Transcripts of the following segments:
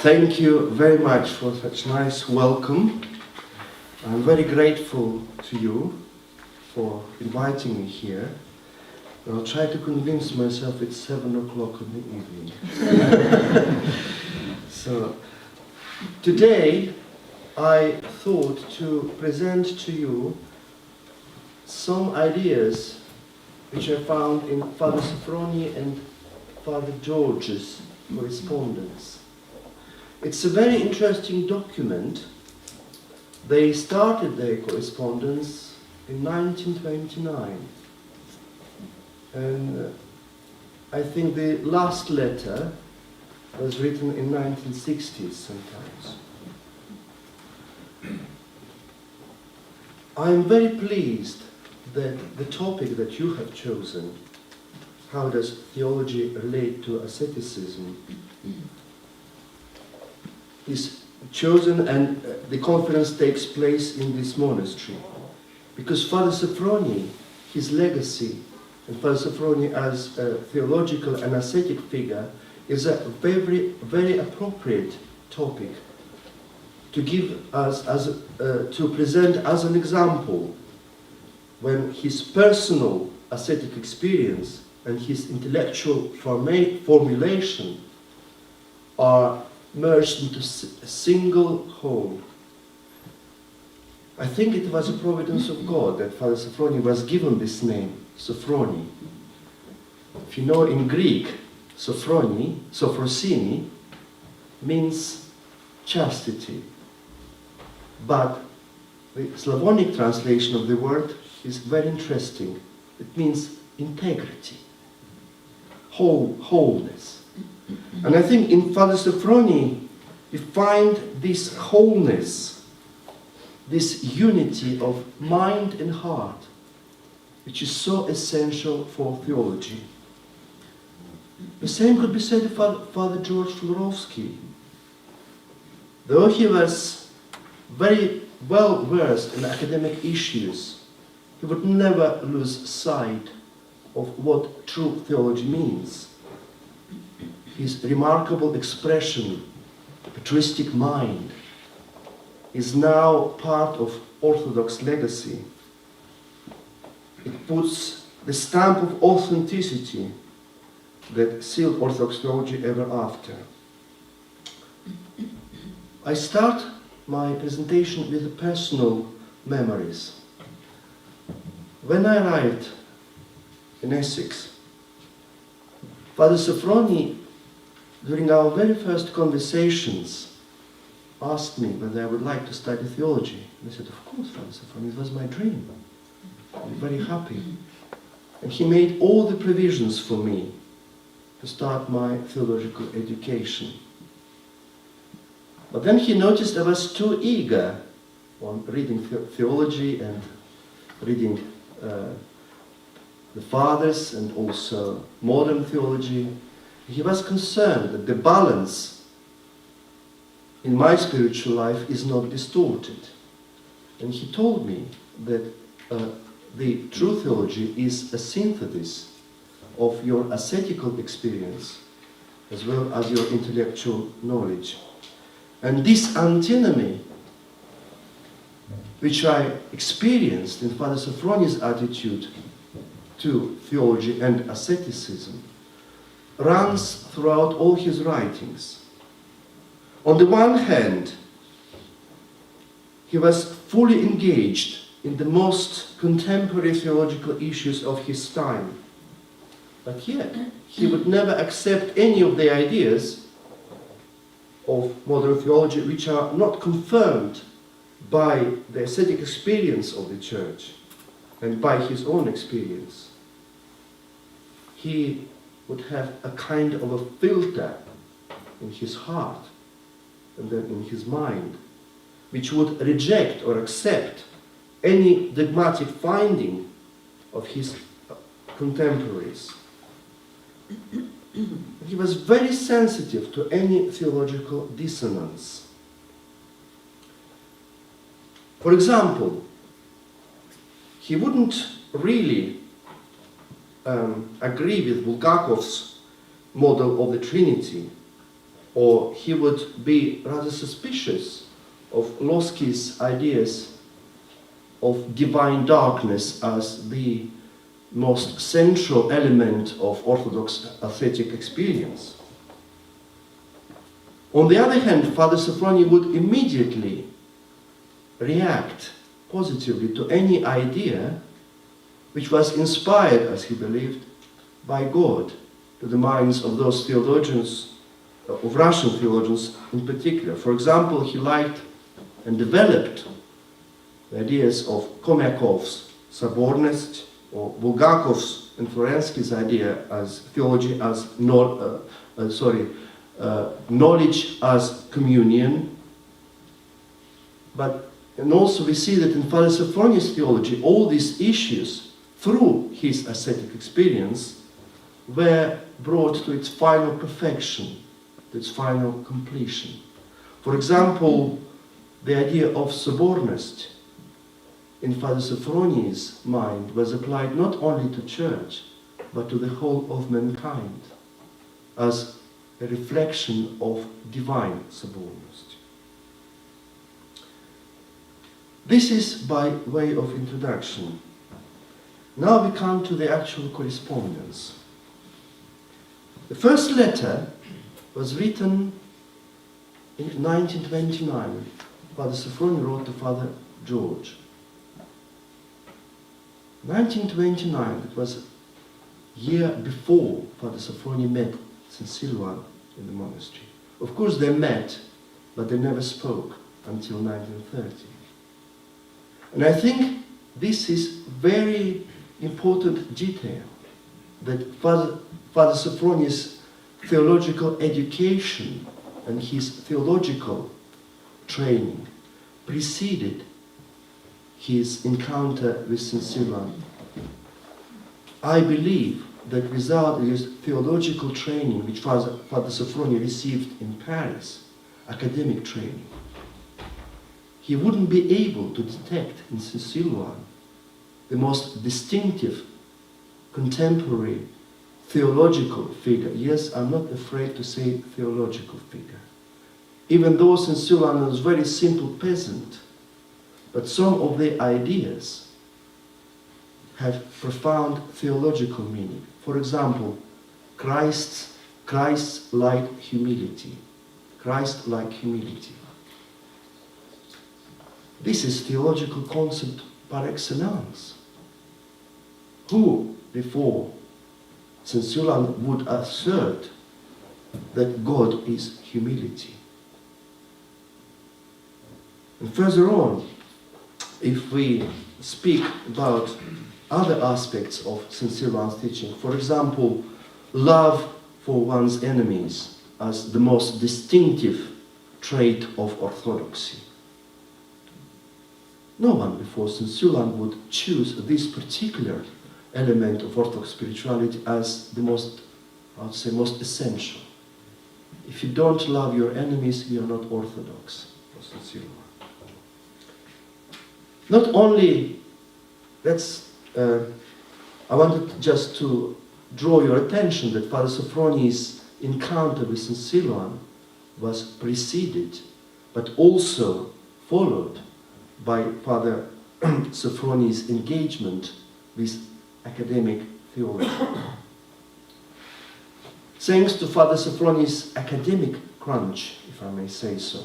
Thank you very much for such nice welcome. I'm very grateful to you for inviting me here. I'll try to convince myself it's 7 o'clock in the evening. So, today I thought to present to you some ideas which I found in Father Sophrony and Father George's correspondence. It's a very interesting document. They started their correspondence in 1929. And I think the last letter was written in 1960s sometimes. I am very pleased that the topic that you have chosen, how does theology relate to asceticism, is chosen, and the conference takes place in this monastery. Because Father Sophrony, his legacy, and Father Sophrony as a theological and ascetic figure, is a very, very appropriate topic to give us to present as an example when his personal ascetic experience and his intellectual formulation are merged into a single whole. I think it was a providence of God that Father Sophrony was given this name, Sophrony. If you know, in Greek, Sophrony, Sophrosini, means chastity. But the Slavonic translation of the word is very interesting. It means integrity, wholeness. And I think in Father Sophrony we find this wholeness, this unity of mind and heart, which is so essential for theology. The same could be said of Father George Florovsky. Though he was very well versed in academic issues, he would never lose sight of what true theology means. His remarkable expression, patristic mind, is now part of Orthodox legacy. It puts the stamp of authenticity that sealed Orthodox theology ever after. I start my presentation with the personal memories. When I arrived in Essex, Father Sophrony, during our very first conversations, asked me whether I would like to study theology. And I said, of course, Father Sophrony, it was my dream. I'm very happy. And he made all the provisions for me to start my theological education. But then he noticed I was too eager on reading theology and reading the fathers and also modern theology. He was concerned that the balance in my spiritual life is not distorted. And he told me that the true theology is a synthesis of your ascetical experience as well as your intellectual knowledge. And this antinomy, which I experienced in Father Sophrony's attitude to theology and asceticism, runs throughout all his writings. On the one hand, he was fully engaged in the most contemporary theological issues of his time, but yet he would never accept any of the ideas of modern theology which are not confirmed by the ascetic experience of the Church and by his own experience. He would have a kind of a filter in his heart and then in his mind, which would reject or accept any dogmatic finding of his contemporaries. He was very sensitive to any theological dissonance. For example, he wouldn't really agree with Bulgakov's model of the Trinity, or he would be rather suspicious of Losky's ideas of divine darkness as the most central element of Orthodox ascetic experience. On the other hand, Father Sophrony would immediately react positively to any idea which was inspired, as he believed, by God, to the minds of those theologians, of Russian theologians in particular. For example, he liked and developed the ideas of Khomyakov's Соборность, or Bulgakov's and Florensky's idea as theology as knowledge as communion. And also we see that in Father Sophrony's theology, all these issues, through his ascetic experience, were brought to its final perfection, to its final completion. For example, the idea of Соборность in Father Sophrony's mind was applied not only to church, but to the whole of mankind, as a reflection of divine Соборность. This is by way of introduction. Now we come to the actual correspondence. The first letter was written in 1929. Father Sophrony wrote to Father George. 1929, it was a year before Father Sophrony met St. Silouan in the monastery. Of course they met, but they never spoke until 1930. And I think this is very important detail, that Father Sophrony's theological education and his theological training preceded his encounter with St. Silouan. I believe that without his theological training, which Father Sophrony received in Paris, academic training, he wouldn't be able to detect in St. Silouan the most distinctive contemporary theological figure. Yes, I'm not afraid to say theological figure. Even though St. Silouan was a very simple peasant, but some of the ideas have profound theological meaning. For example, Christ-like humility. Christ-like humility. This is theological concept par excellence. Who before St. Silouan would assert that God is humility? And further on, if we speak about other aspects of St. Silouan's teaching, for example, love for one's enemies as the most distinctive trait of orthodoxy. No one before St. Silouan would choose this particular element of Orthodox spirituality as the most, I would say, most essential. If you don't love your enemies, you are not Orthodox, for St. Silouan. Not only, I wanted just to draw your attention that Father Sophrony's encounter with St. Silouan was preceded, but also followed by Father Sophrony's engagement with academic theology. Thanks to Father Sophrony's academic crunch, if I may say so,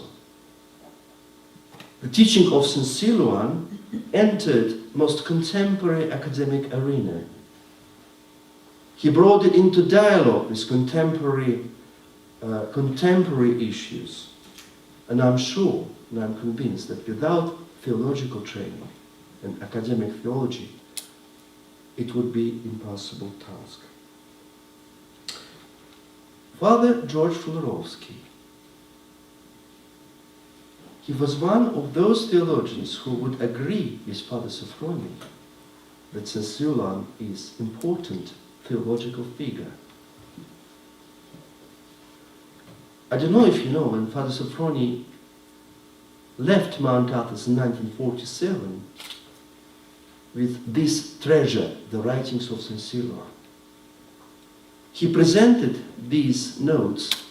the teaching of St. Silouan entered most contemporary academic arena. He brought it into dialogue with contemporary issues. And I'm sure, and I'm convinced that without theological training and academic theology, it would be an impossible task. Father George Fulerovsky, he was one of those theologians who would agree with Father Sophrony that St. Silouan is an important theological figure. I don't know if you know, when Father Sophrony left Mount Athos in 1947 with this treasure, the writings of St. Silouan, he presented these notes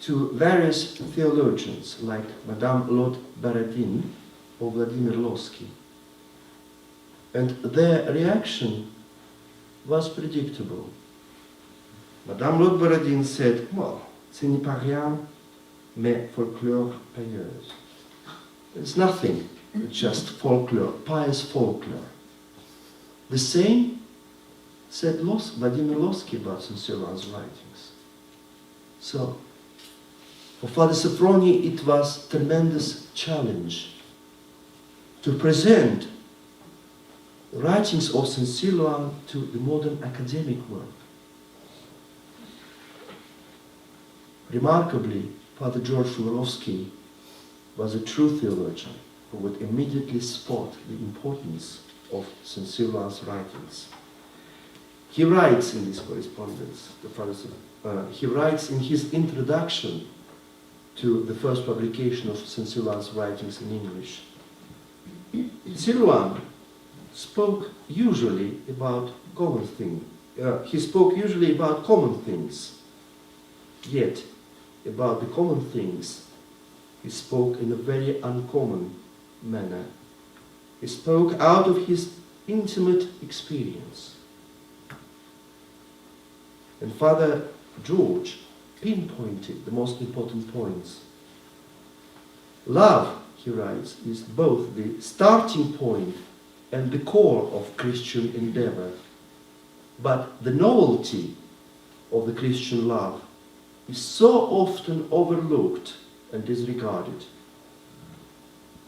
to various theologians like Madame Lod Baradin or Vladimir Lossky. And their reaction was predictable. Madame Lod Baradin said, well, ce n'est pas rien, mais folklore pieuse. It's nothing, it's just folklore, pious folklore. The same said Vladimir Lossky about St. Cyril's writings. So, for Father Sophrony, it was a tremendous challenge to present the writings of St. Cyril to the modern academic world. Remarkably, Father George Fumarovsky was a true theologian who would immediately spot the importance of St. Cyril's writings. He writes in this correspondence, he writes in his introduction to the first publication of St. Cyril's writings in English. Cyril spoke usually about common things. He spoke usually about common things. Yet, about the common things, he spoke in a very uncommon manner. He spoke out of his intimate experience. And Father George pinpointed the most important points. Love, he writes, is both the starting point and the core of Christian endeavor. But the novelty of the Christian love is so often overlooked and disregarded.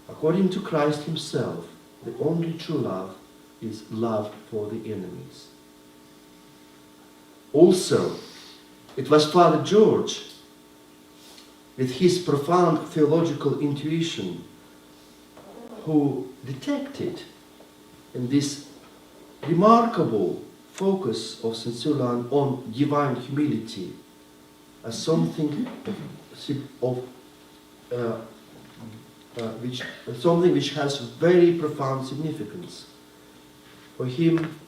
According to Christ himself, the only true love is love for the enemies. Also, it was Father George, with his profound theological intuition, who detected in this remarkable focus of St. Cyril on divine humility as something which has very profound significance. For him,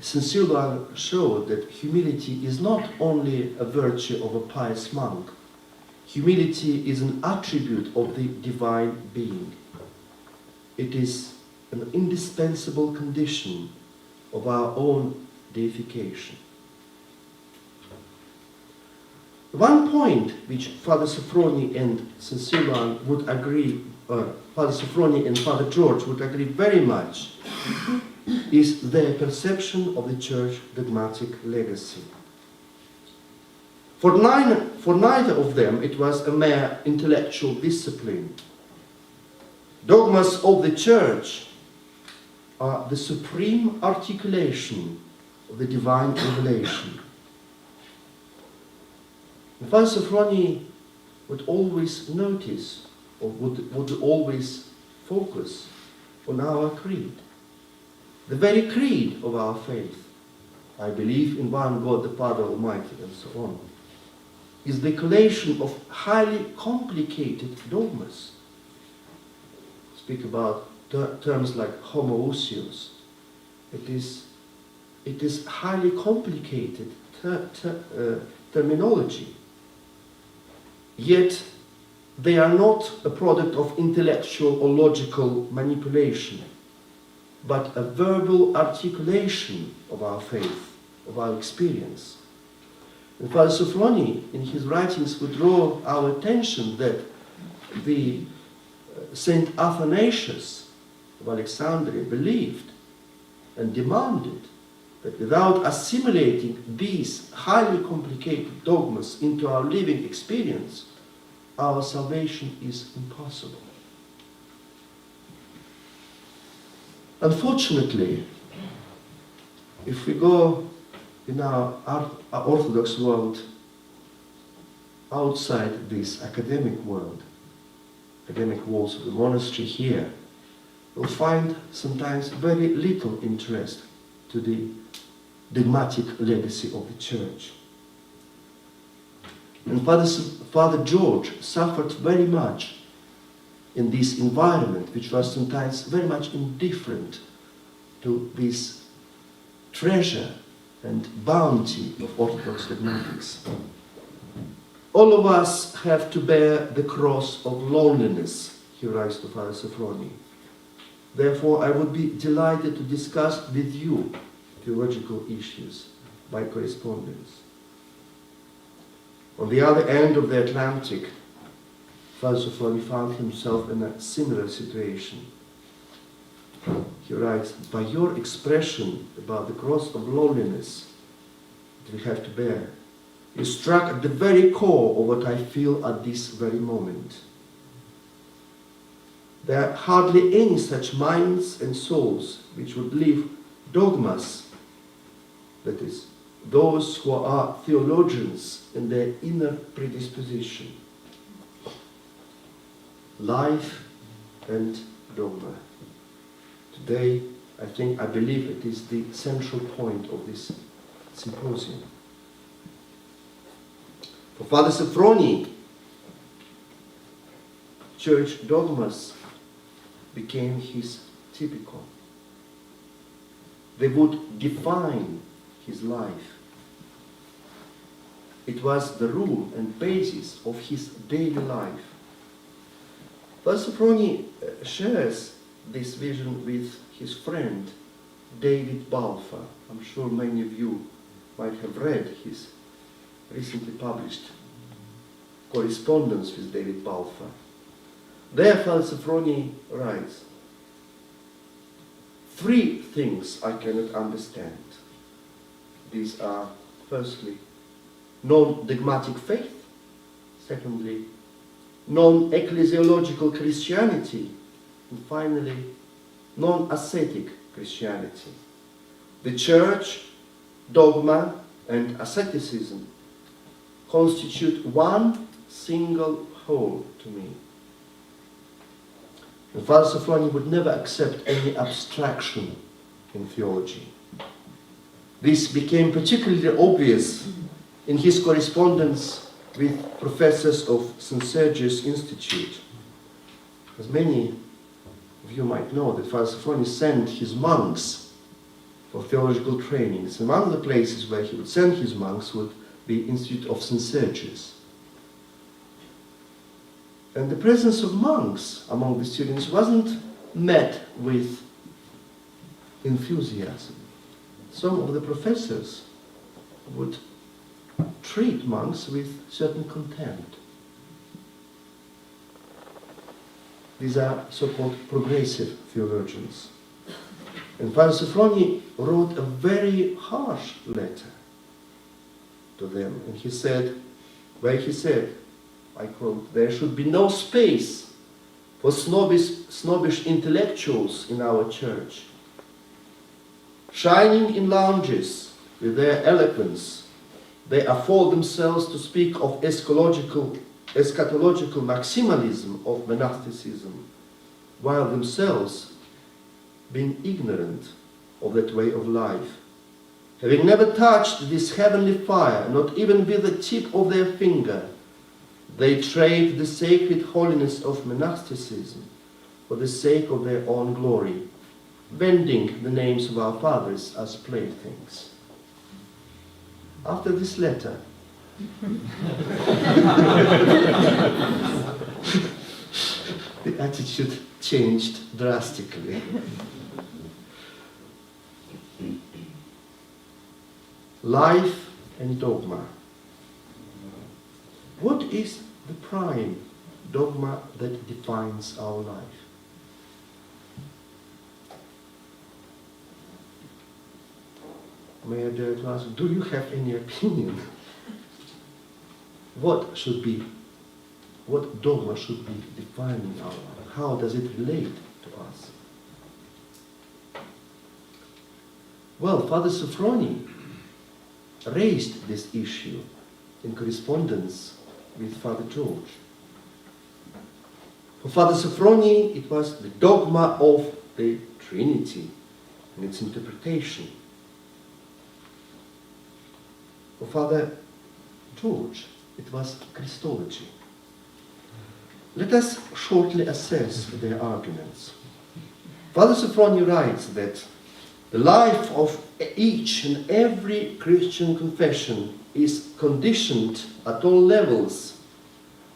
St. Cyril showed that humility is not only a virtue of a pious monk. Humility is an attribute of the divine being. It is an indispensable condition of our own deification. One point which Father Sophrony and St. Cyril would agree, Father Sophrony and Father George would agree very much, is their perception of the Church dogmatic legacy. For neither of them it was a mere intellectual discipline. Dogmas of the Church are the supreme articulation of the divine revelation. And Father Sophrony would always notice, or would always focus on our creed. The very creed of our faith, I believe in one God the Father Almighty, and so on, is the collation of highly complicated dogmas. Speak about terms like homoousios. It is highly complicated terminology. Yet they are not a product of intellectual or logical manipulation, but a verbal articulation of our faith, of our experience. And Father Sophrony, in his writings, would draw our attention that the Saint Athanasius of Alexandria believed and demanded that without assimilating these highly complicated dogmas into our living experience, our salvation is impossible. Unfortunately, if we go in our Orthodox world outside this academic world, academic walls of the monastery here, we'll find sometimes very little interest to the dogmatic legacy of the Church. And Father George suffered very much in this environment, which was sometimes very much indifferent to this treasure and bounty of Orthodox dogmatics. All of us have to bear the cross of loneliness, he writes to Father Sophrony. Therefore, I would be delighted to discuss with you theological issues by correspondence. On the other end of the Atlantic, Father Sophrony found himself in a similar situation. He writes, by your expression about the cross of loneliness that we have to bear, you struck at the very core of what I feel at this very moment. There are hardly any such minds and souls which would leave dogmas, that is, those who are theologians in their inner predisposition. Life and dogma. Today, I believe it is the central point of this symposium. For Father Sophrony, church dogmas became his typical. They would define his life. It was the rule and basis of his daily life. Father Sophrony shares this vision with his friend David Balfour. I'm sure many of you might have read his recently published correspondence with David Balfour. There Father Sophrony writes, 3 things I cannot understand. These are, firstly, non-dogmatic faith, secondly, non-ecclesiological Christianity, and finally, non-ascetic Christianity. The church, dogma, and asceticism constitute one single whole to me. And Father Sophrony would never accept any abstraction in theology. This became particularly obvious in his correspondence with professors of St. Sergius Institute. As many of you might know, that Father Sophrony sent his monks for theological trainings. And one of the places where he would send his monks would be the Institute of St. Sergius. And the presence of monks among the students wasn't met with enthusiasm. Some of the professors would treat monks with certain contempt. These are so-called progressive theologians. And Father Sophrony wrote a very harsh letter to them. And he said, I quote, there should be no space for snobbish intellectuals in our church. Shining in lounges with their eloquence, they afford themselves to speak of eschatological maximalism of monasticism, while themselves being ignorant of that way of life. Having never touched this heavenly fire, not even with the tip of their finger, they trade the sacred holiness of monasticism for the sake of their own glory, vending the names of our fathers as playthings. After this letter, the attitude changed drastically. Life and dogma. What is the prime dogma that defines our life? May I dare to ask, do you have any opinion? What dogma should be defining our life? How does it relate to us? Well, Father Sophrony raised this issue in correspondence with Father George. For Father Sophrony, it was the dogma of the Trinity and its interpretation. For Father George, it was Christology. Let us shortly assess their arguments. Father Sophrony writes that The life of each and every Christian confession is conditioned at all levels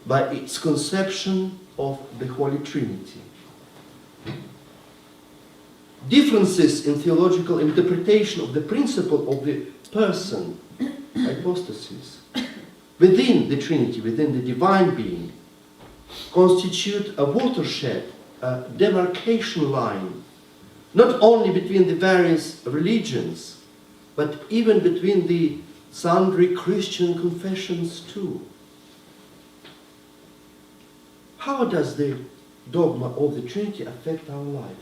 by its conception of the Holy Trinity. Differences in theological interpretation of the principle of the person, hypostasis, within the Trinity, within the divine being, constitute a watershed, a demarcation line, not only between the various religions, but even between the sundry Christian confessions too. How does the dogma of the Trinity affect our life?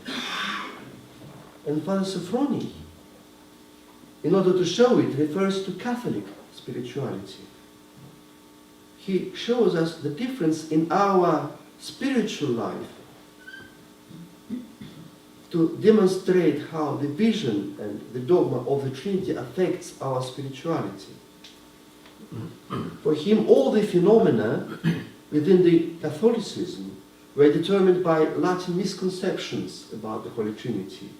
And Father Sophrony, in order to show it, refers to Catholic spirituality. He shows us the difference in our spiritual life to demonstrate how the vision and the dogma of the Trinity affects our spirituality. For him, all the phenomena within the Catholicism were determined by Latin misconceptions about the Holy Trinity.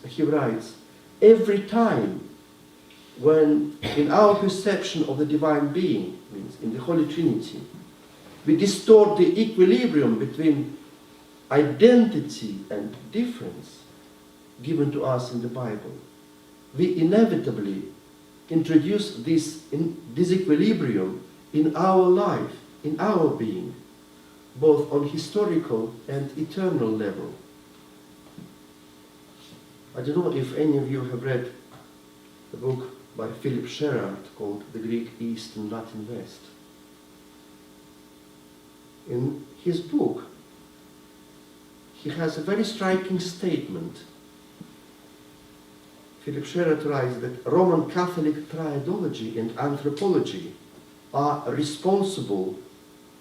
He writes, every time when in our perception of the divine being, means in the Holy Trinity, we distort the equilibrium between identity and difference given to us in the Bible, we inevitably introduce this disequilibrium in our life, in our being, both on historical and eternal level. I don't know if any of you have read the book by Philip Sherard called The Greek East and Latin West. In his book, he has a very striking statement. Philip Sherard writes that Roman Catholic triadology and anthropology are responsible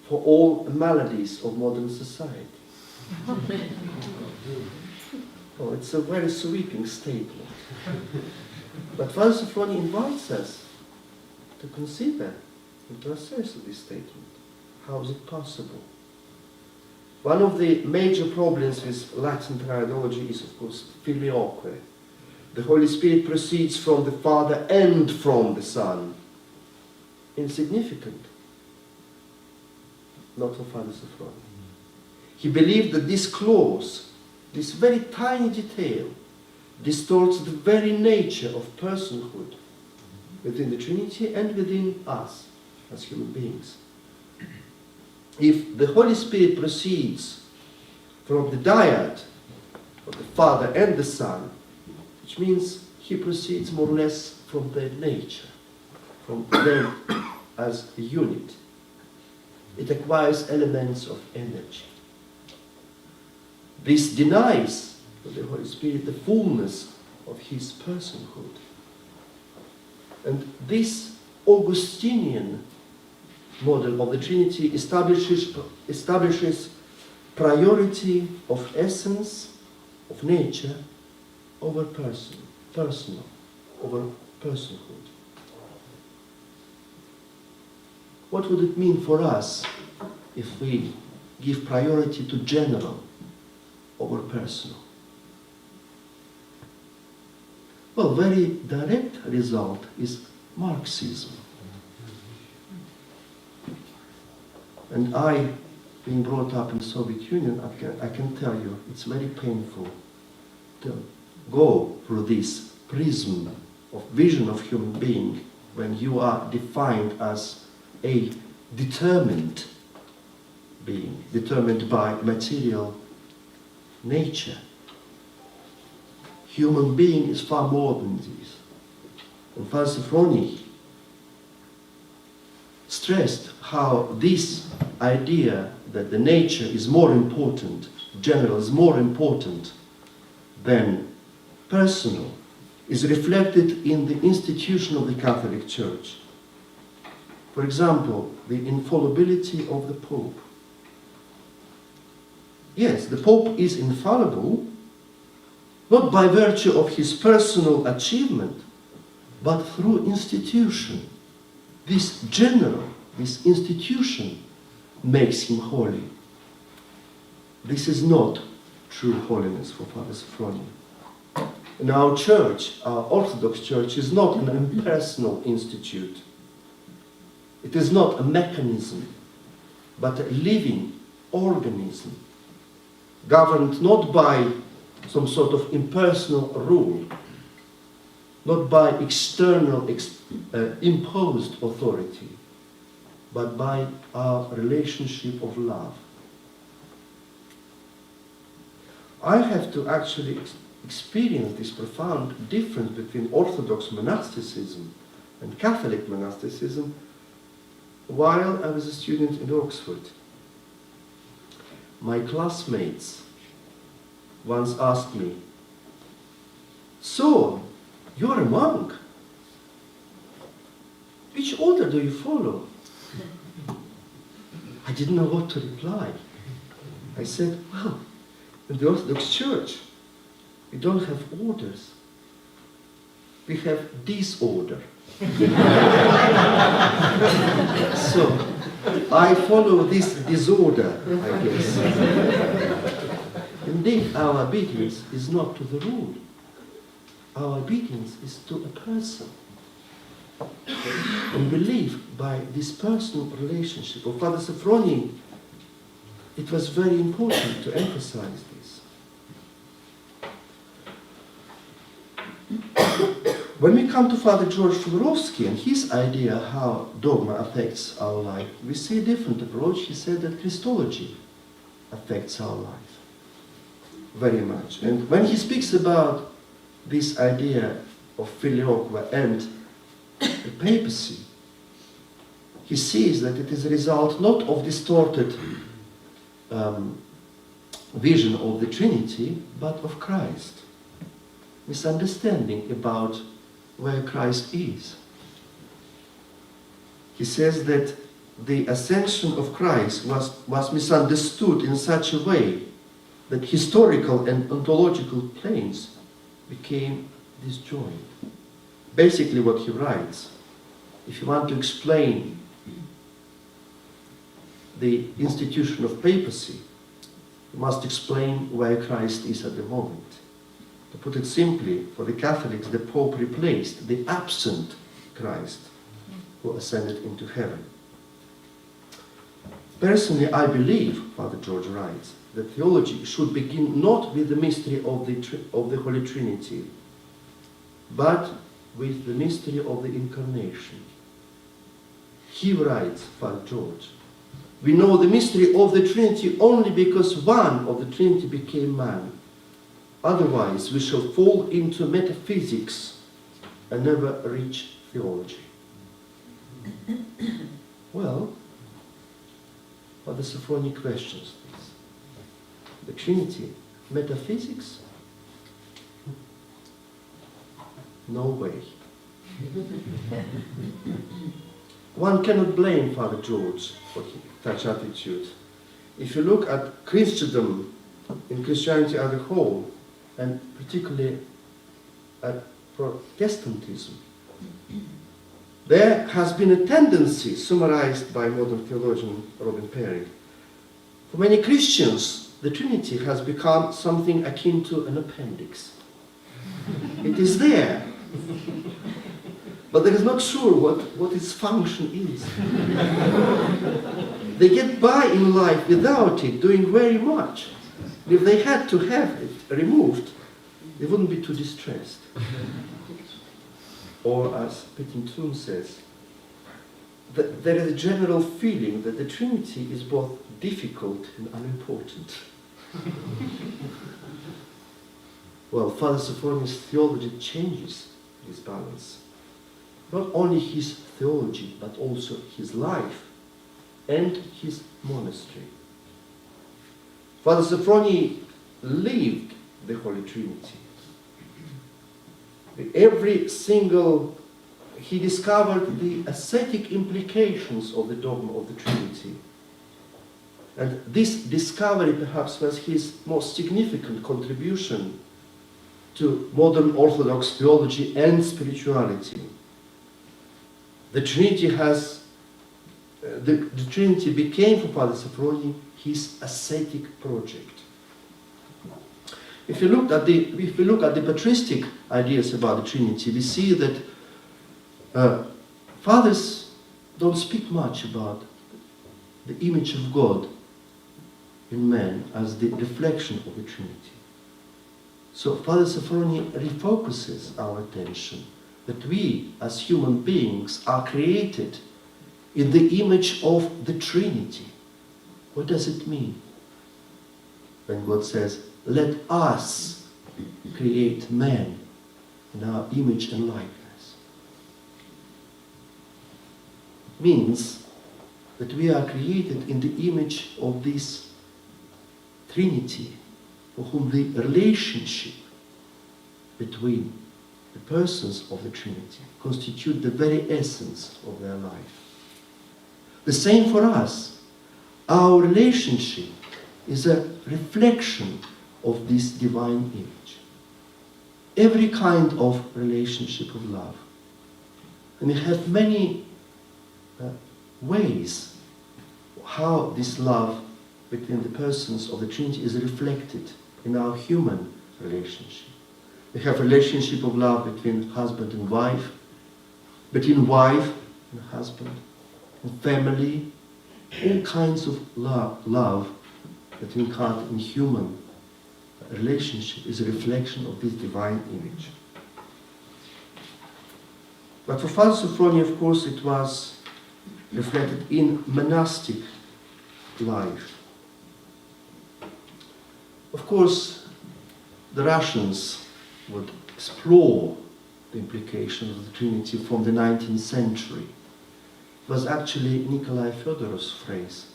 for all maladies of modern society. Oh, it's a very sweeping statement. But Father Sophrony invites us to consider and to assess this statement. How is it possible? One of the major problems with Latin triadology is, of course, filioque. The Holy Spirit proceeds from the Father and from the Son. Insignificant. Not for Father Sophrony. He believed that this clause, this very tiny detail, distorts the very nature of personhood within the Trinity and within us as human beings. If the Holy Spirit proceeds from the dyad of the Father and the Son, which means he proceeds more or less from their nature, from them as a unit, it acquires elements of energy. This denies to the Holy Spirit the fullness of his personhood. And this Augustinian model of the Trinity establishes priority of essence, of nature, over personal, over personhood. What would it mean for us if we give priority to general over personal? Well, very direct result is Marxism. And I, being brought up in the Soviet Union, I can tell you it's very painful to go through this prism of vision of human being when you are defined as a determined being, determined by material nature. Human being is far more than this. And Father Sophrony stressed how this idea that the nature is more important, general is more important than personal, is reflected in the institution of the Catholic Church. For example, the infallibility of the Pope. Yes, the Pope is infallible, not by virtue of his personal achievement, but through institution. This general, this institution makes him holy. This is not true holiness for Father Sophrony. And our church, our Orthodox Church, is not an impersonal institute. It is not a mechanism, but a living organism, governed not by some sort of impersonal rule, not by external imposed authority, but by our relationship of love. I have to actually experience this profound difference between Orthodox monasticism and Catholic monasticism while I was a student in Oxford. My classmates once asked me, "So, you're a monk. Which order do you follow?" I didn't know what to reply. I said, "Well, in the Orthodox Church, we don't have orders. We have disorder." So, I follow this disorder, I guess. Indeed, our obedience is not to the rule. Our obedience is to a person. And we live by this personal relationship. For Father Sophrony, it was very important to emphasize this. When we come to Father George Fururovsky and his idea how dogma affects our life, we see a different approach. He said that Christology affects our life very much. And when he speaks about this idea of filioque and the papacy, he sees that it is a result not of distorted vision of the Trinity, but of Christ. Misunderstanding about where Christ is. He says that the ascension of Christ was misunderstood in such a way that historical and ontological planes became disjoined. Basically what he writes, if you want to explain the institution of papacy, you must explain where Christ is at the moment. To put it simply, for the Catholics, the Pope replaced the absent Christ who ascended into heaven. Personally, I believe, Father George writes, that theology should begin not with the mystery of the Holy Trinity, but with the mystery of the Incarnation. He writes, Father George, we know the mystery of the Trinity only because one of the Trinity became man. Otherwise, we shall fall into metaphysics and never reach theology. Well, Father Sophrony questions this. The Trinity, metaphysics? No way. One cannot blame Father George for such attitude. If you look at Christendom, in Christianity as a whole, and particularly at Protestantism, there has been a tendency, summarized by modern theologian Robin Perry. For many Christians, the Trinity has become something akin to an appendix. It is there, but they are not sure what its function is. They get by in life without it, doing very much. If they had to have it removed, they wouldn't be too distressed. Or as Pittington says, that there is a general feeling that the Trinity is both difficult and unimportant. Well, Father Sophrony's theology changes this balance. Not only his theology, but also his life and his monastery. Father Sophrony lived the Holy Trinity. He discovered the ascetic implications of the dogma of the Trinity. And this discovery perhaps was his most significant contribution to modern Orthodox theology and spirituality. The Trinity the Trinity became for Father Sophrony his ascetic project. If we look at the patristic ideas about the Trinity, we see that fathers don't speak much about the image of God in man as the reflection of the Trinity. So Father Sophrony refocuses our attention that we as human beings are created in the image of the Trinity. What does it mean when God says, let us create man in our image and likeness? Means that we are created in the image of this Trinity, for whom the relationship between the persons of the Trinity constitute the very essence of their life. The same for us. Our relationship is a reflection of this divine image. Every kind of relationship of love. And we have many ways how this love between the persons of the Trinity is reflected in our human relationship. We have relationship of love between husband and wife, between wife and husband, and family, all kinds of love that we encounter in human relationship is a reflection of this divine image. But for Father Sophrony, of course, it was reflected in monastic life. Of course, the Russians would explore the implications of the Trinity from the 19th century. It was actually Nikolai Fyodorov's phrase,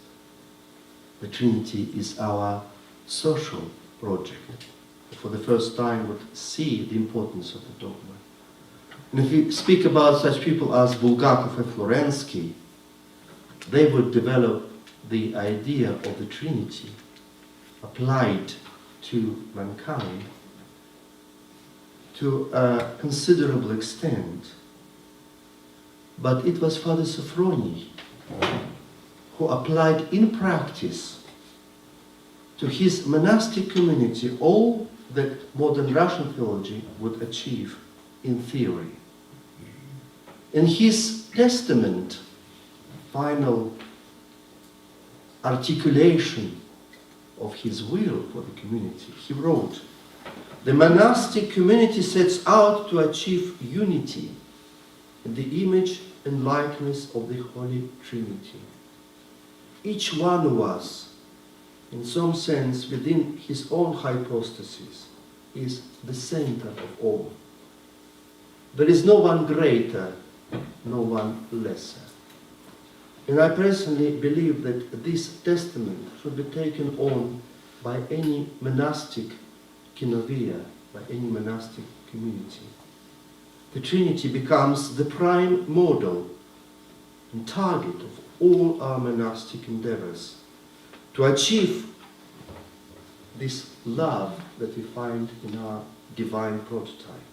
the Trinity is our social project. For the first time would see the importance of the dogma. And if we speak about such people as Bulgakov and Florensky, they would develop the idea of the Trinity applied to mankind to a considerable extent. But it was Father Sophrony who applied in practice to his monastic community all that modern Russian theology would achieve in theory. In his testament, final articulation of his will for the community, he wrote, "The monastic community sets out to achieve unity in the image and likeness of the Holy Trinity. Each one of us, in some sense within his own hypostasis, is the center of all. There is no one greater, no one lesser." And I personally believe that this testament should be taken on by any monastic kinovia, by any monastic community. The Trinity becomes the prime model and target of all our monastic endeavors to achieve this love that we find in our divine prototype.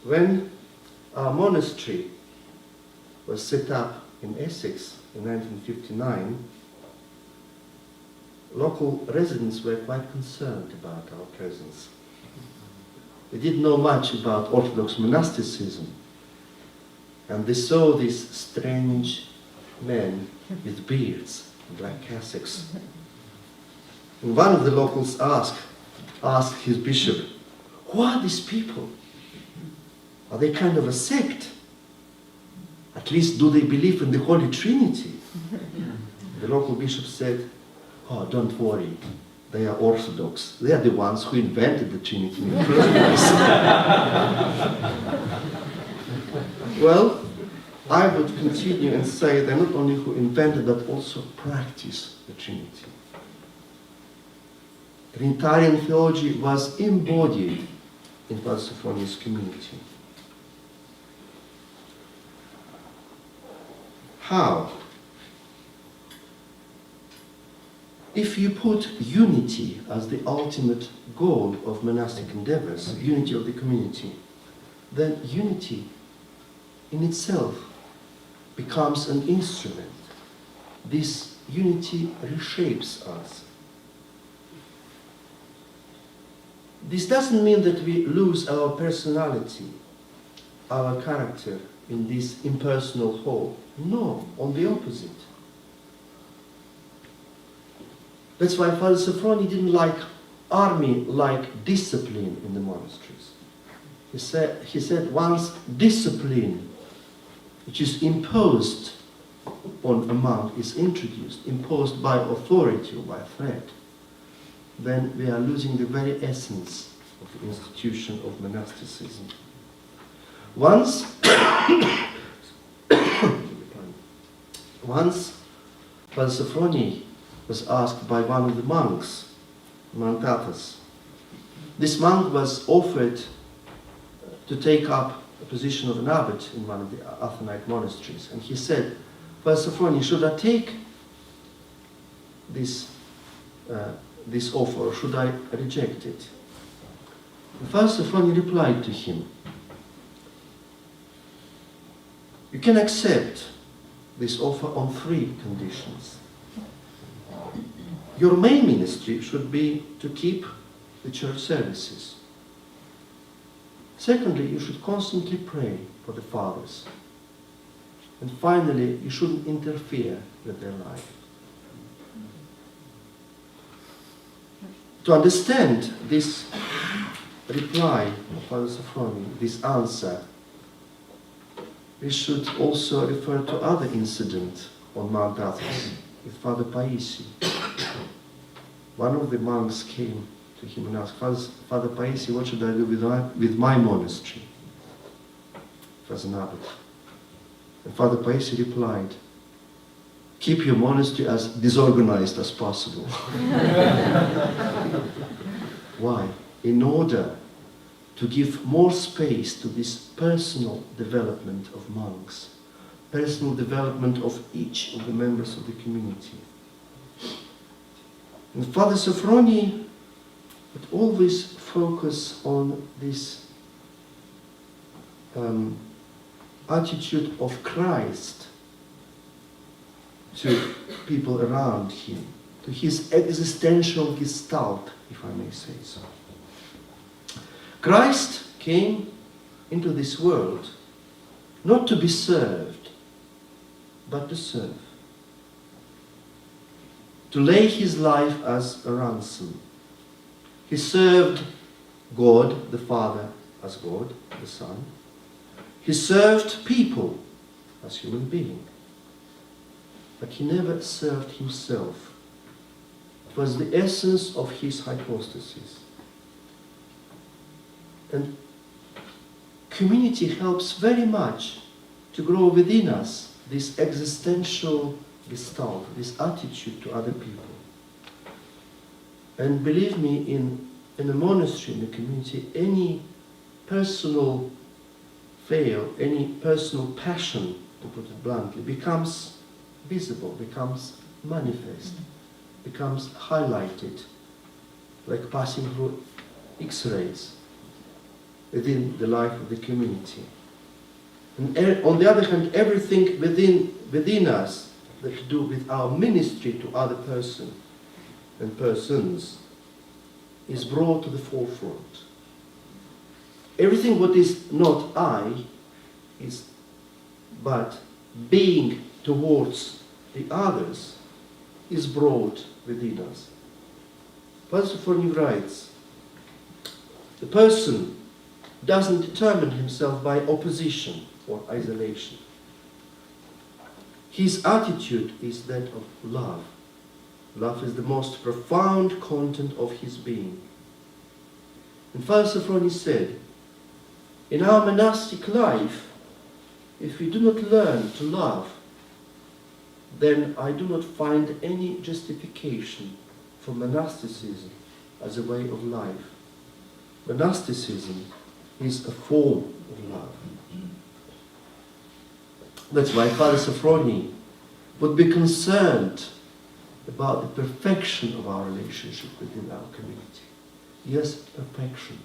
When our monastery was set up in Essex in 1959, local residents were quite concerned about our presence. They didn't know much about Orthodox monasticism, and they saw these strange men with beards and black cassocks. And one of the locals asked his bishop, "Who are these people? Are they kind of a sect? At least do they believe in the Holy Trinity?" The local bishop said, "Oh, don't worry. They are Orthodox. They are the ones who invented the Trinity in the first place." Well, I would continue and say they're not only who invented but also practice the Trinity. Trinitarian theology was embodied in Father Sophrony's community. How? If you put unity as the ultimate goal of monastic endeavors, unity of the community, then unity in itself becomes an instrument. This unity reshapes us. This doesn't mean that we lose our personality, our character in this impersonal whole. No, on the opposite. That's why Father Sophrony didn't like army-like discipline in the monasteries. He said once discipline, which is imposed on a monk, is introduced, imposed by authority or by threat, then we are losing the very essence of the institution of monasticism. Once Father Sophrony was asked by one of the monks, Abel-Tasos. This monk was offered to take up a position of an abbot in one of the Athonite monasteries, and he said, Father Sophrony, should I take this offer, or should I reject it? And Father Sophrony replied to him, you can accept this offer on 3 conditions. Your main ministry should be to keep the church services. Secondly, you should constantly pray for the fathers. And finally, you shouldn't interfere with their life. To understand this reply of Father Sophrony, this answer, we should also refer to other incident on Mount Athos with Father Paisi. One of the monks came to him and asked, Father Paisi, what should I do with my monastery? It was an abbot. And Father Paisi replied, keep your monastery as disorganized as possible. Why? In order to give more space to this personal development of monks, personal development of each of the members of the community. And Father Sophrony would always focus on this attitude of Christ to people around him, to his existential gestalt, if I may say so. Christ came into this world not to be served, but to serve. To lay his life as a ransom. He served God, the Father, as God, the Son. He served people as human being. But he never served himself. It was the essence of his hypostasis. And community helps very much to grow within us this existential gestalt, this attitude to other people. And believe me, in a monastery, in a community, any personal fail, any personal passion, to put it bluntly, becomes visible, becomes manifest, becomes highlighted, like passing through X-rays within the life of the community. And on the other hand, everything within us that to do with our ministry to other person and persons is brought to the forefront. Everything what is not I is but being towards the others is brought within us. Father Sophrony writes, the person doesn't determine himself by opposition or isolation. His attitude is that of love. Love is the most profound content of his being. And Father Sophrony said, in our monastic life, if we do not learn to love, then I do not find any justification for monasticism as a way of life. Monasticism is a form of love. That's why Father Sophrony would be concerned about the perfection of our relationship within our community. Yes, perfection.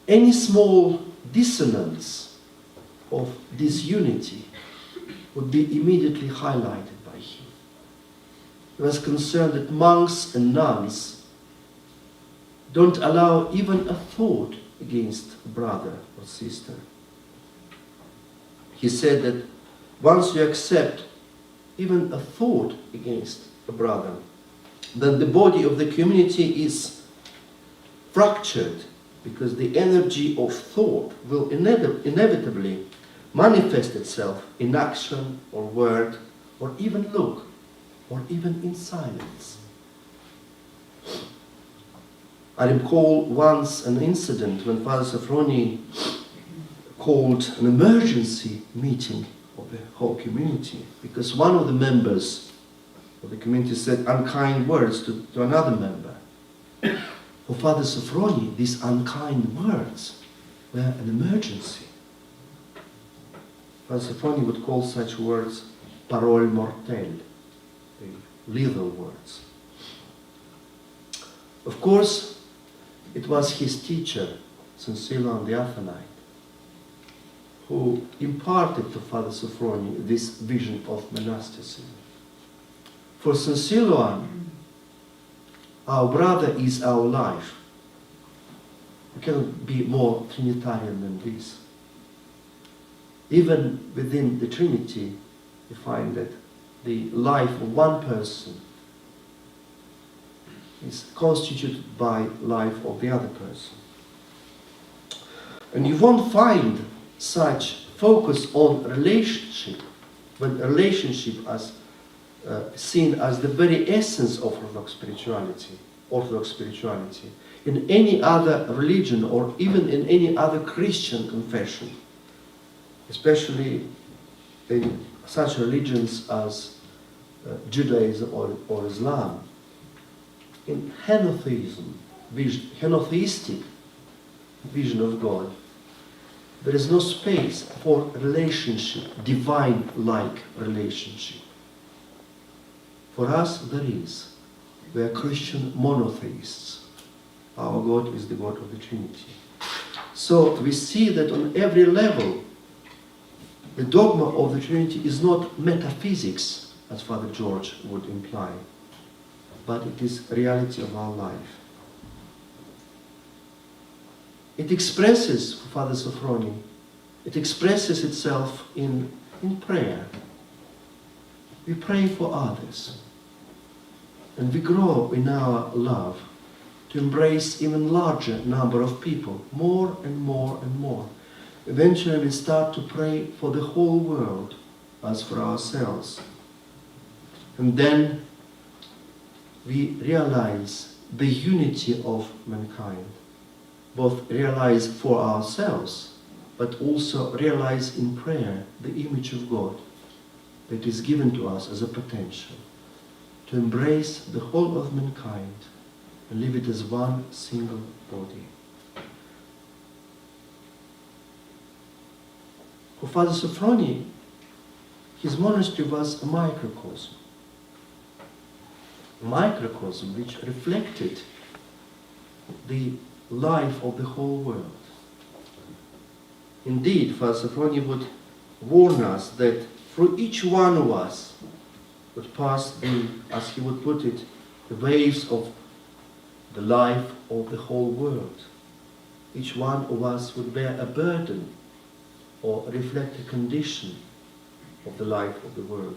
Any small dissonance of disunity would be immediately highlighted by him. He was concerned that monks and nuns Don't allow even a thought against a brother or sister. He said that once you accept even a thought against a brother, then the body of the community is fractured, because the energy of thought will inevitably manifest itself in action or word or even look or even in silence. I recall once an incident when Father Sophrony called an emergency meeting of the whole community because one of the members of the community said unkind words to another member. For Father Sophrony, these unkind words were an emergency. Father Sophrony would call such words parole mortelle, lethal words. Of course, it was his teacher, St. Silouan the Athonite, who imparted to Father Sophrony this vision of monasticism. For St. Silouan, our brother is our life. We cannot be more Trinitarian than this. Even within the Trinity, you find that the life of one person is constituted by life of the other person. And you won't find such focus on relationship, when relationship as seen as the very essence of Orthodox spirituality, in any other religion or even in any other Christian confession, especially in such religions as Judaism or Islam. In henotheism, henotheistic vision of God, there is no space for relationship, divine-like relationship. For us, there is. We are Christian monotheists. Our God is the God of the Trinity. So we see that on every level, the dogma of the Trinity is not metaphysics, as Father George would imply, but it is reality of our life. It expresses, for Father Sophrony, it expresses itself in prayer. We pray for others. And we grow in our love to embrace even larger number of people, more and more and more. Eventually we start to pray for the whole world as for ourselves. And then we realize the unity of mankind. Both realize for ourselves, but also realize in prayer the image of God that is given to us as a potential to embrace the whole of mankind and live it as one single body. For Father Sophrony, his monastery was a microcosm. A microcosm which reflected the life of the whole world. Indeed, Father Sophrony would warn us that through each one of us would pass the, as he would put it, the waves of the life of the whole world. Each one of us would bear a burden or reflect a condition of the life of the world.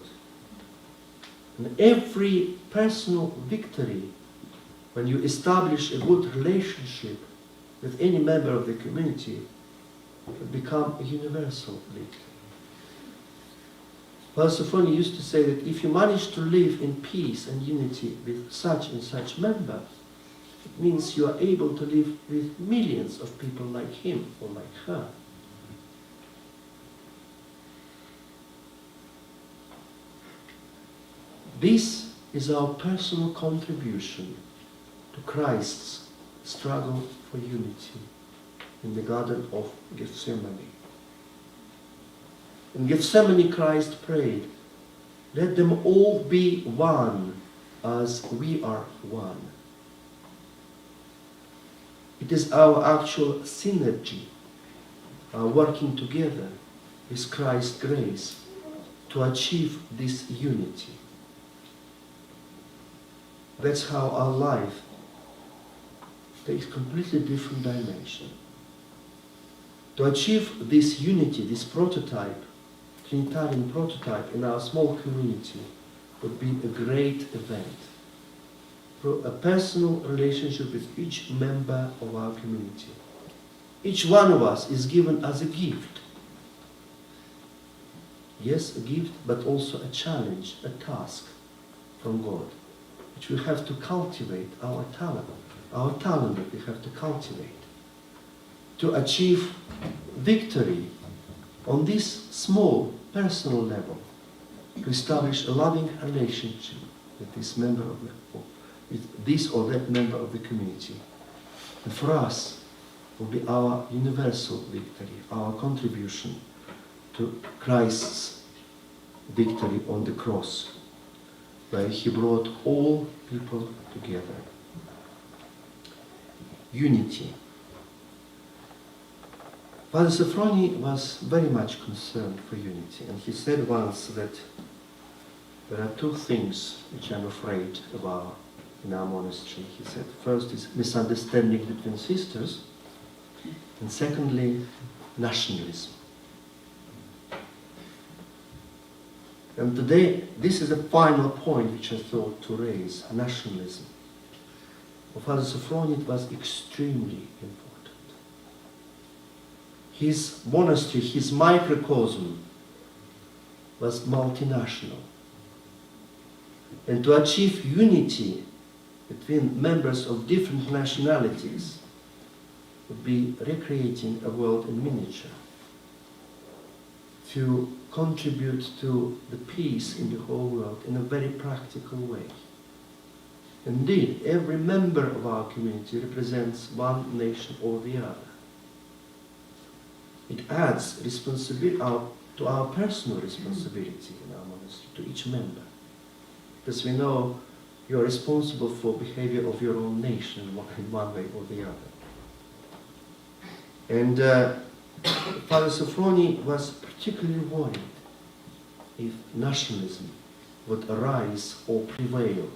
And every personal victory, when you establish a good relationship with any member of the community, will become a universal victory. Father Sophrony used to say that if you manage to live in peace and unity with such and such member, it means you are able to live with millions of people like him or like her. This is our personal contribution to Christ's struggle for unity in the Garden of Gethsemane. In Gethsemane, Christ prayed, "Let them all be one as we are one." It is our actual synergy, our working together with Christ's grace to achieve this unity. That's how our life takes completely different dimension. To achieve this unity, this prototype, Trinitarian prototype in our small community would be a great event. A personal relationship with each member of our community. Each one of us is given as a gift. Yes, a gift, but also a challenge, a task from God, which we have to cultivate our talent that we have to cultivate to achieve victory on this small personal level, to establish a loving relationship with this member of with this or that member of the community. And for us will be our universal victory, our contribution to Christ's victory on the cross, where he brought all people together. Unity. Father Sophrony was very much concerned for unity, and he said once that there are two things which I'm afraid about in our monastery. He said, first is misunderstanding between sisters, and secondly, nationalism. And today, this is a final point which I thought to raise, nationalism. For Father Sophrony, it was extremely important. His monastery, his microcosm, was multinational. And to achieve unity between members of different nationalities would be recreating a world in miniature. To contribute to the peace in the whole world in a very practical way. Indeed, every member of our community represents one nation or the other. It adds responsibility to our personal responsibility in our monastery, to each member. Because we know you are responsible for behavior of your own nation in one way or the other. And Father Sophrony was particularly worried if nationalism would arise or prevail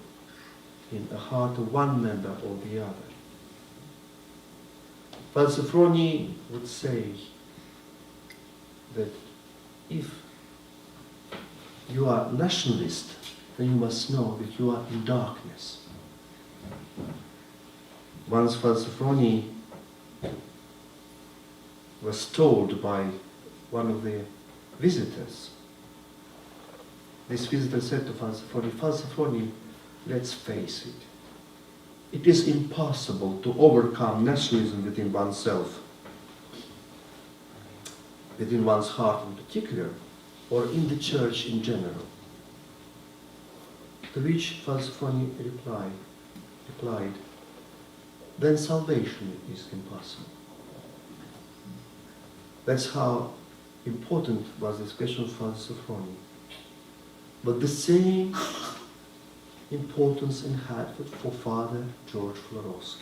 in the heart of one member or the other. Father Sophrony would say that if you are nationalist, then you must know that you are in darkness. Once Father Sophrony was told by one of the visitors, this visitor said to Father Sophrony, let's face it, it is impossible to overcome nationalism within oneself, within one's heart in particular, or in the church in general. To which Father Sophrony replied, then salvation is impossible. That's how important was this question of Father Sophrony. But the same importance it had for Father George Florowski.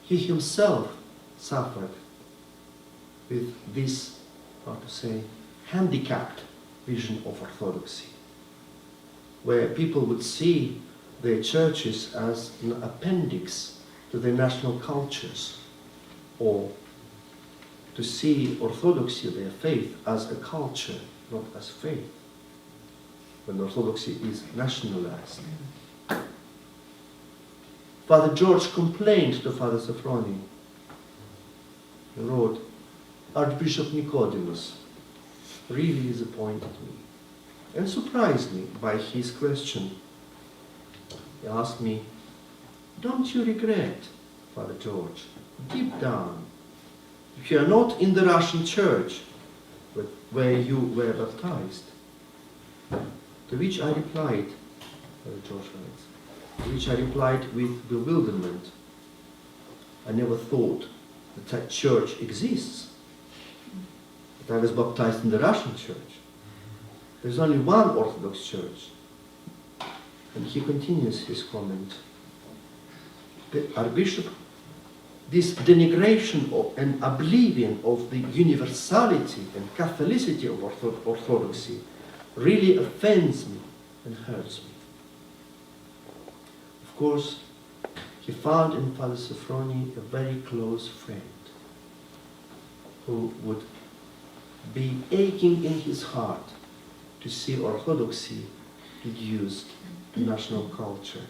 He himself suffered with this, how to say, handicapped vision of orthodoxy, where people would see their churches as an appendix to their national cultures, or to see orthodoxy, their faith, as a culture, not as faith, when orthodoxy is nationalized. Father George complained to Father Sophrony. He wrote, Archbishop Nicodemus really disappointed me and surprised me by his question. He asked me, don't you regret, Father George, deep down, if you are not in the Russian church where you were baptized? To which I replied, Father George writes, to which I replied with bewilderment, I never thought that that church exists. But I was baptized in the Russian church. There's only one Orthodox church. And he continues his comment. The Archbishop, this denigration of and oblivion of the universality and Catholicity of orthodoxy really offends me and hurts me. Of course, he found in Father Sophrony a very close friend who would be aching in his heart to see Orthodoxy reduced to national culture.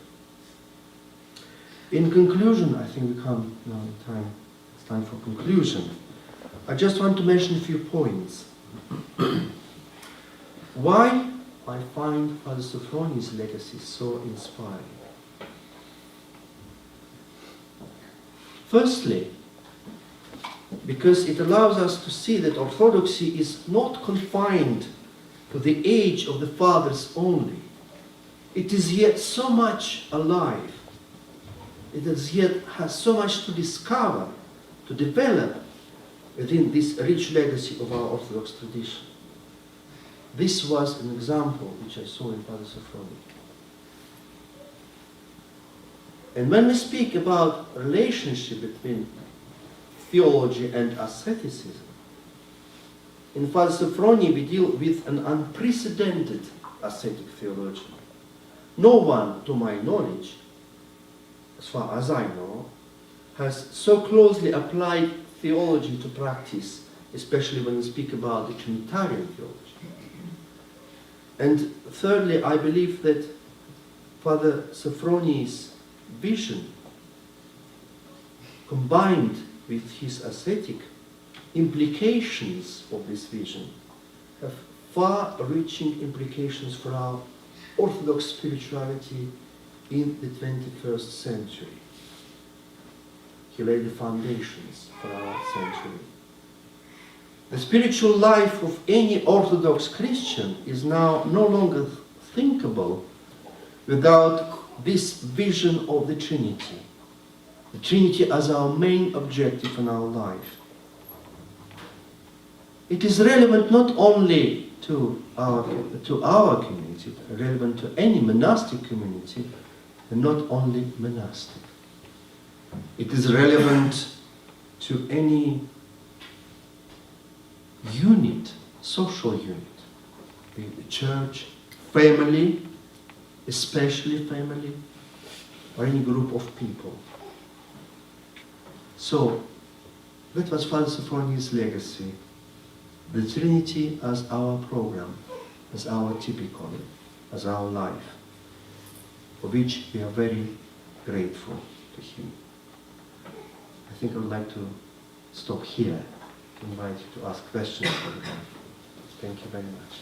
In conclusion, I think we come now in time, it's time for conclusion. I just want to mention a few points. Why I find Father Sophrony's legacy so inspiring. Firstly, because it allows us to see that Orthodoxy is not confined to the age of the fathers only. It is yet so much alive. It is yet has so much to discover, to develop within this rich legacy of our Orthodox tradition. This was an example which I saw in Father Sophrony. And when we speak about relationship between theology and asceticism, in Father Sophrony we deal with an unprecedented ascetic theologian. No one, to my knowledge, as far as I know, has so closely applied theology to practice, especially when we speak about the Trinitarian theology. And thirdly, I believe that Father Sophrony's vision, combined with his ascetic implications of this vision, have far-reaching implications for our Orthodox spirituality in the 21st century. He laid the foundations for our century. The spiritual life of any Orthodox Christian is now no longer thinkable without this vision of the Trinity. The Trinity as our main objective in our life. It is relevant not only to our community, relevant to any monastic community, and not only monastic. It is relevant to any unit, social unit, the church, family, especially family, or any group of people. So, that was Father Sophrony's legacy. The Trinity as our program, as our typical, as our life, for which we are very grateful to him. I think I would like to stop here, to invite you to ask questions. Thank you very much.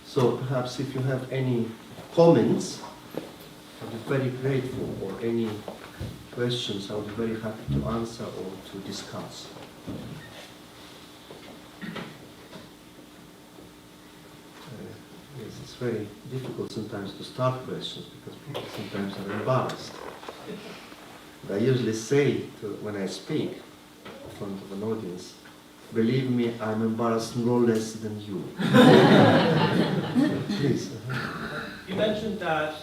So perhaps if you have any comments, I'd be very grateful, or any questions, I would be very happy to answer or to discuss. Yes, it's very difficult sometimes to start questions because people sometimes are embarrassed. But I usually say when I speak in front of an audience, believe me, I'm embarrassed no less than you. Please. You mentioned that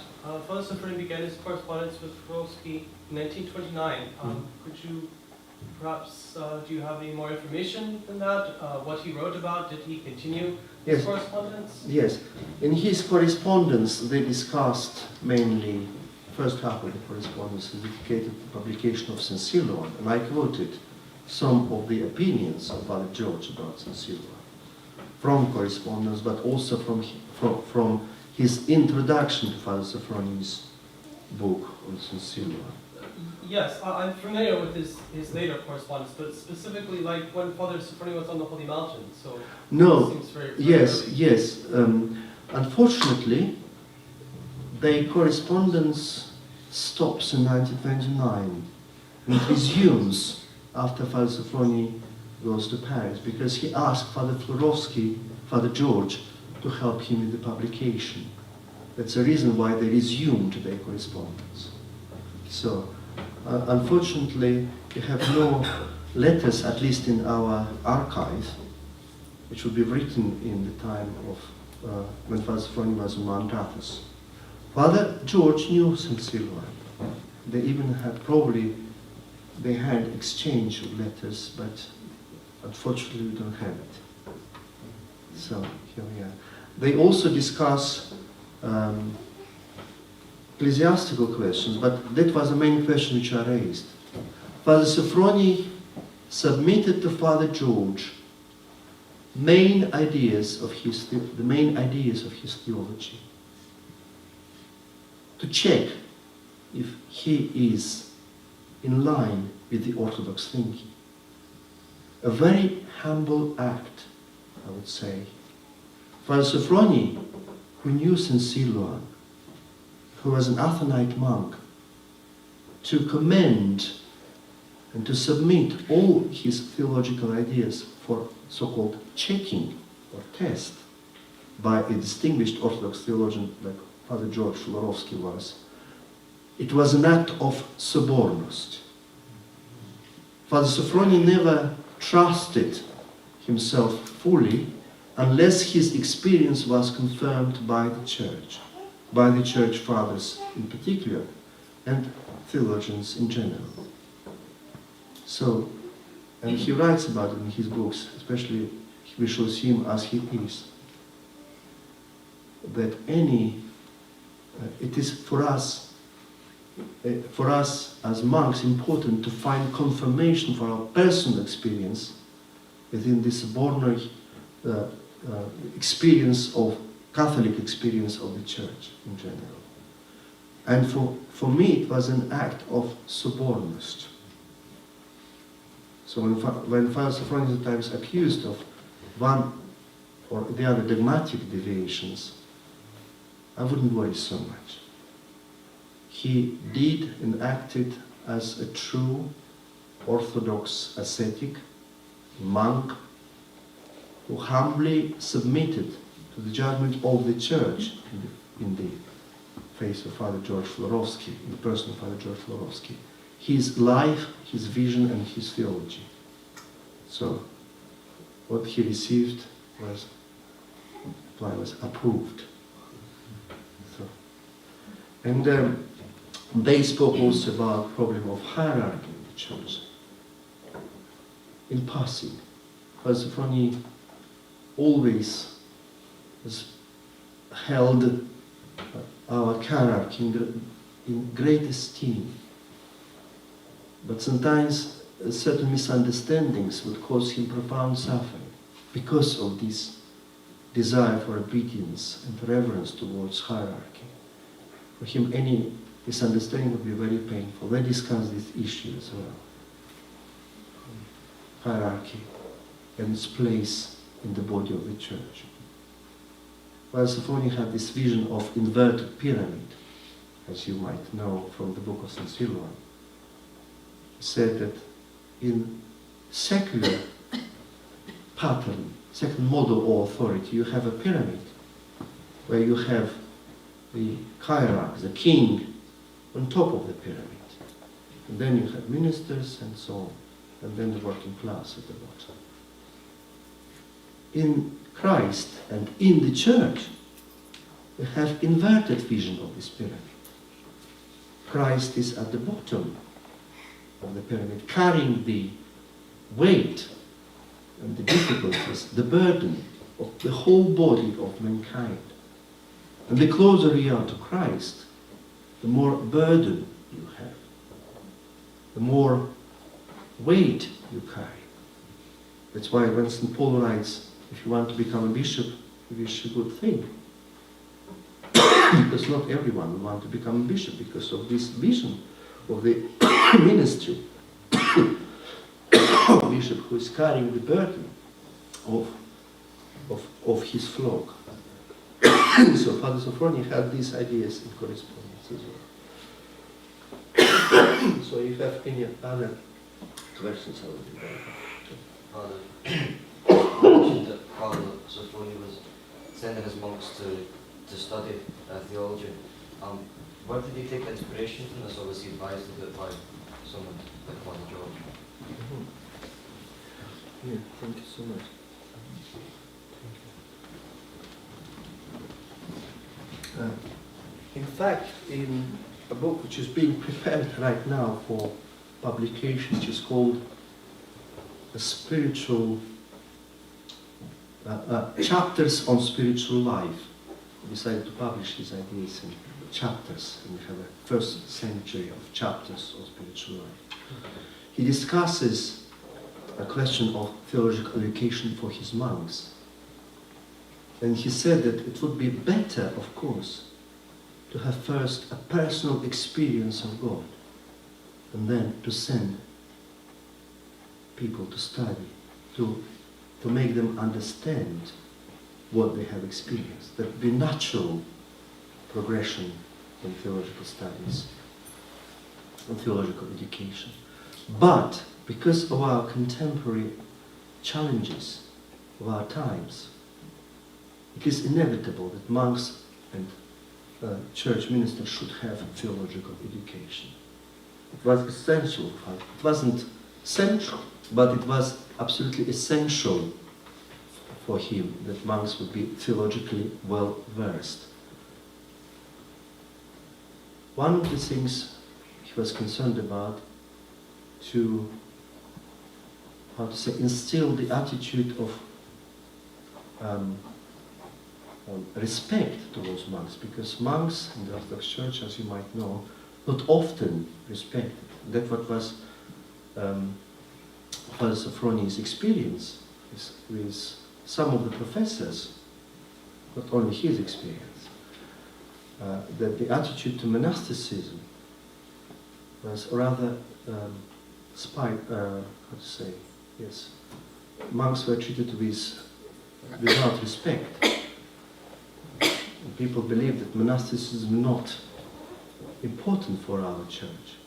Father Sophrony began his correspondence with Swarovski in 1929. Could you perhaps, do you have any more information than that? What he wrote about? Did he continue his correspondence? Yes. In his correspondence, they discussed mainly, first half of the correspondence is dedicated to the publication of Sensiloan, and I quoted some of the opinions of Father George about Sensiloan from correspondence, but also from his introduction to Father Sophrony's book on Sensiloan. Yes, I'm familiar with his later correspondence, but specifically like when Father Sophrony was on the Holy Mountain. So no, it seems very yes, early. yes. Unfortunately, their correspondence stops in 1929 and it resumes after Father Sophrony goes to Paris, because he asked Father Florovsky, Father George, to help him with the publication. That's the reason why they resumed their correspondence. So, unfortunately, we have no letters, at least in our archive, which would be written in the time of when Father Sophrony was in Mount Athos. Father George knew Sensiloan. They even had they had exchange of letters, but unfortunately we don't have it. So here we are. They also discuss ecclesiastical questions, but that was the main question which I raised. Father Sophrony submitted to Father George the main ideas of his theology, to check if he is in line with the Orthodox thinking. A very humble act, I would say. Father Sophrony, who knew St. Silouan, who was an Athonite monk, to commend and to submit all his theological ideas for so-called checking or test by a distinguished Orthodox theologian like Father George Florovsky was, it was an act of sobornost. Father Sophrony never trusted himself fully unless his experience was confirmed by the church fathers in particular, and theologians in general. So, and he writes about it in his books, especially we shall see him as he is, that it is for us as monks important to find confirmation for our personal experience within this born experience of Catholic experience of the Church in general. And for me it was an act of sobornost. So when Father Sophrony is at times accused of one or the other dogmatic deviations, I wouldn't worry so much. He did and acted as a true Orthodox ascetic, monk, who humbly submitted to the judgment of the Church in the face of Father George Florovsky, in the person of Father George Florovsky. His life, his vision, and his theology. So, what he received was approved. So, and they spoke also about the problem of hierarchy in the Church. In passing, Father Sophrony always has held our hierarchy in great esteem. But sometimes certain misunderstandings would cause him profound suffering because of this desire for obedience and reverence towards hierarchy. For him, any misunderstanding would be very painful. They discussed this issue as well. Hierarchy and its place in the body of the Church. While Sophrony had this vision of inverted pyramid, as you might know from the book of St. Silouan, said that in secular pattern, secular model or authority, you have a pyramid where you have the hierarch, the king, on top of the pyramid. And then you have ministers and so on, and then the working class at the bottom. In Christ and in the Church, we have inverted vision of this pyramid. Christ is at the bottom of the pyramid, carrying the weight and the difficulties, the burden of the whole body of mankind. And the closer you are to Christ, the more burden you have, the more weight you carry. That's why when St. Paul writes, if you want to become a bishop, you wish a good thing. Because not everyone will want to become a bishop because of this vision of the ministry of a bishop who is carrying the burden of his flock. So Father Sophrony had these ideas in correspondence as well. So if you have any other questions, I will be very happy. Father, you mentioned that Father Sophrony was sending his monks to study theology. Where did he take inspiration from this, or was he advised of it by someone like Father George? Yeah, thank you so much. In fact, in a book which is being prepared right now for publication, which is called A Spiritual chapters on spiritual life. He decided to publish his ideas in chapters, and we have a first century of chapters on spiritual life. He discusses a question of theological education for his monks. And he said that it would be better, of course, to have first a personal experience of God, and then to send people to study, to make them understand what they have experienced. That would be natural progression in theological studies and theological education. But because of our contemporary challenges of our times, it is inevitable that monks and church ministers should have theological education. It was essential. It wasn't central, but it was absolutely essential for him that monks would be theologically well versed. One of the things he was concerned about to instill the attitude of respect towards monks, because monks in the Orthodox Church, as you might know, not often respected. That what was Father Sophrony's experience with some of the professors, not only his experience, that the attitude to monasticism was rather monks were treated without respect. And people believed that monasticism is not important for our church.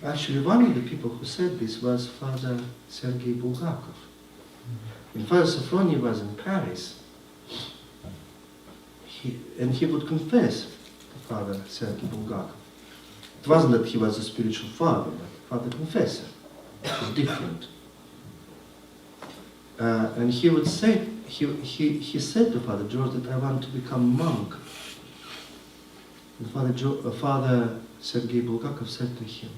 Actually, one of the people who said this was Father Sergei Bulgakov. When Father Sophrony was in Paris, he would confess to Father Sergei Bulgakov. It wasn't that he was a spiritual father, but Father Confessor. It was different. And he would say, he said to Father George that I want to become a monk. And Father Sergei Bulgakov said to him,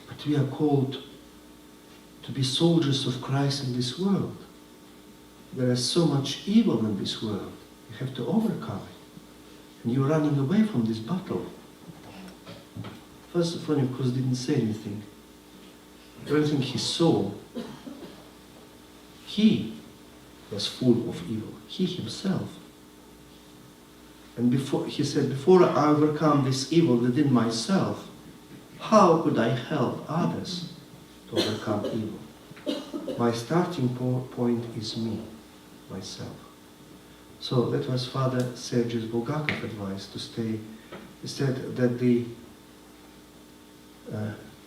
but we are called to be soldiers of Christ in this world. There is so much evil in this world. You have to overcome it. And you're running away from this battle. First of all, of course, didn't say anything. Everything he saw, he was full of evil. He himself. And he said, before I overcome this evil within myself, how could I help others to overcome evil? My starting point is me, myself. So that was Father Sergius Bulgakov's advice to stay. He said that the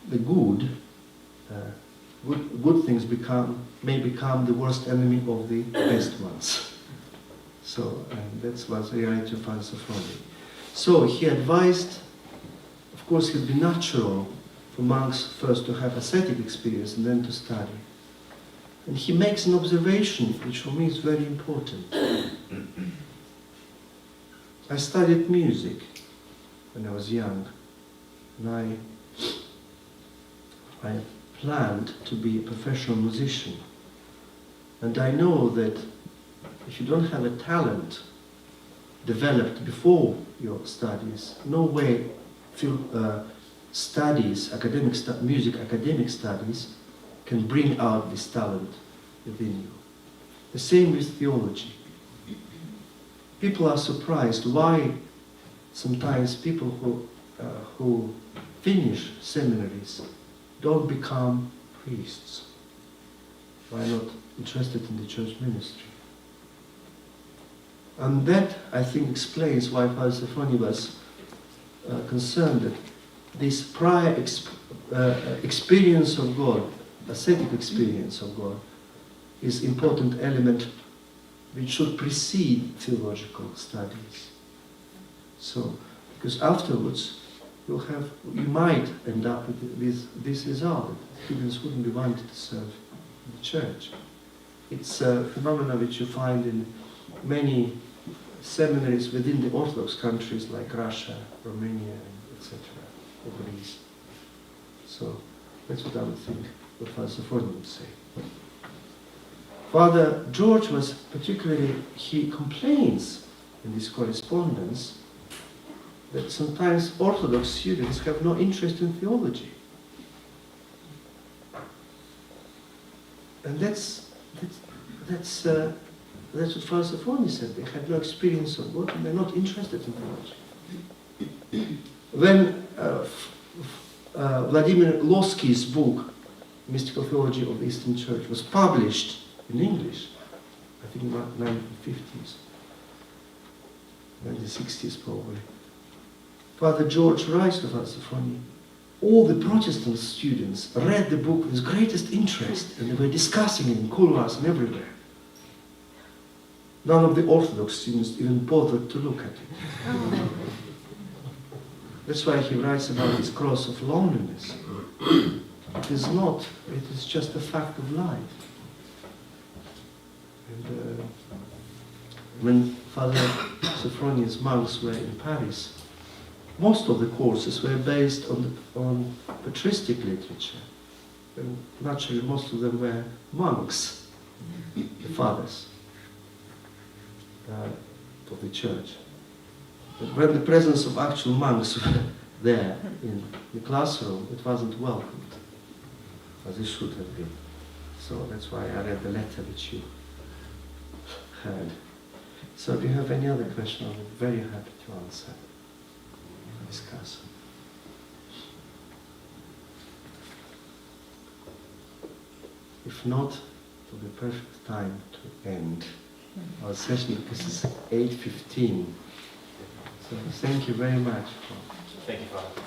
good things may become the worst enemy of the best ones. So that was the reality of Father Sophrony. So he advised, of course, it would be natural for monks first to have ascetic experience and then to study. And he makes an observation, which for me is very important. I studied music when I was young, and I planned to be a professional musician. And I know that if you don't have a talent developed before your studies, no way music academic studies can bring out this talent within you. The same with theology. People are surprised why sometimes people who finish seminaries don't become priests. Why not interested in the church ministry? And that, I think, explains why Father Sophrony was concerned that this prior experience of God, ascetic experience of God, is an important element which should precede theological studies. So, because afterwards you might end up with this result, that students wouldn't be wanted to serve in the church. It's a phenomenon which you find in many seminaries within the Orthodox countries like Russia, Romania, etc., or Greece. So that's what I would think what Father Sophrony would say. Father George was particularly, he complains in his correspondence that sometimes Orthodox students have no interest in theology. And that's what Father Sophrony said. They had no experience of God and they're not interested in theology. When Vladimir Lossky's book, Mystical Theology of the Eastern Church, was published in English, I think in the 1950s, 1960s probably, Father George writes to Father Sophrony, all the Protestant students read the book with greatest interest and they were discussing it in couloirs and everywhere. None of the Orthodox students even bothered to look at it. That's why he writes about this cross of loneliness. It is not, it is just a fact of life. And when Father Sophrony's monks were in Paris, most of the courses were based on patristic literature. And naturally, most of them were monks, the fathers of the church. But when the presence of actual monks were there in the classroom, it wasn't welcomed, as it should have been. So that's why I read the letter which you heard. So do you have any other question? I'm very happy to answer. Discuss. If not, it will be a perfect time to end our session because it's 8:15. So thank you very much. Thank you, Father.